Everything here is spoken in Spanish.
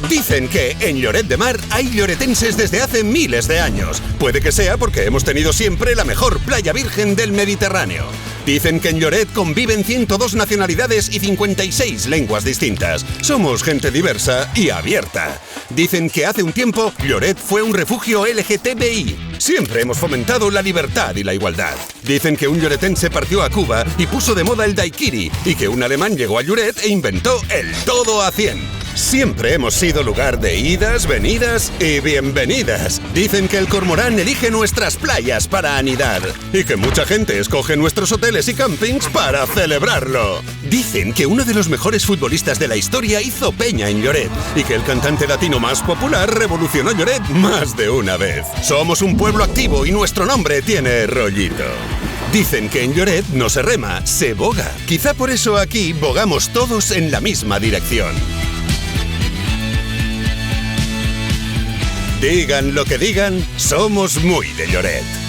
Dicen que en Lloret de Mar hay lloretenses desde hace miles de años. Puede que sea porque hemos tenido siempre la mejor playa virgen del Mediterráneo. Dicen que en Lloret conviven 102 nacionalidades y 56 lenguas distintas. Somos gente diversa y abierta. Dicen que hace un tiempo Lloret fue un refugio LGTBI. Siempre hemos fomentado la libertad y la igualdad. Dicen que un lloretense partió a Cuba y puso de moda el daiquiri, y que un alemán llegó a Lloret e inventó el todo a 100. Siempre hemos sido lugar de idas, venidas y bienvenidas. Dicen que el cormorán elige nuestras playas para anidar y que mucha gente escoge nuestros hoteles y campings para celebrarlo. Dicen que uno de los mejores futbolistas de la historia hizo peña en Lloret y que el cantante latino más popular revolucionó Lloret más de una vez. Somos un pueblo activo y nuestro nombre tiene rollito. Dicen que en Lloret no se rema, se boga. Quizá por eso aquí bogamos todos en la misma dirección. Digan lo que digan, somos muy de Lloret.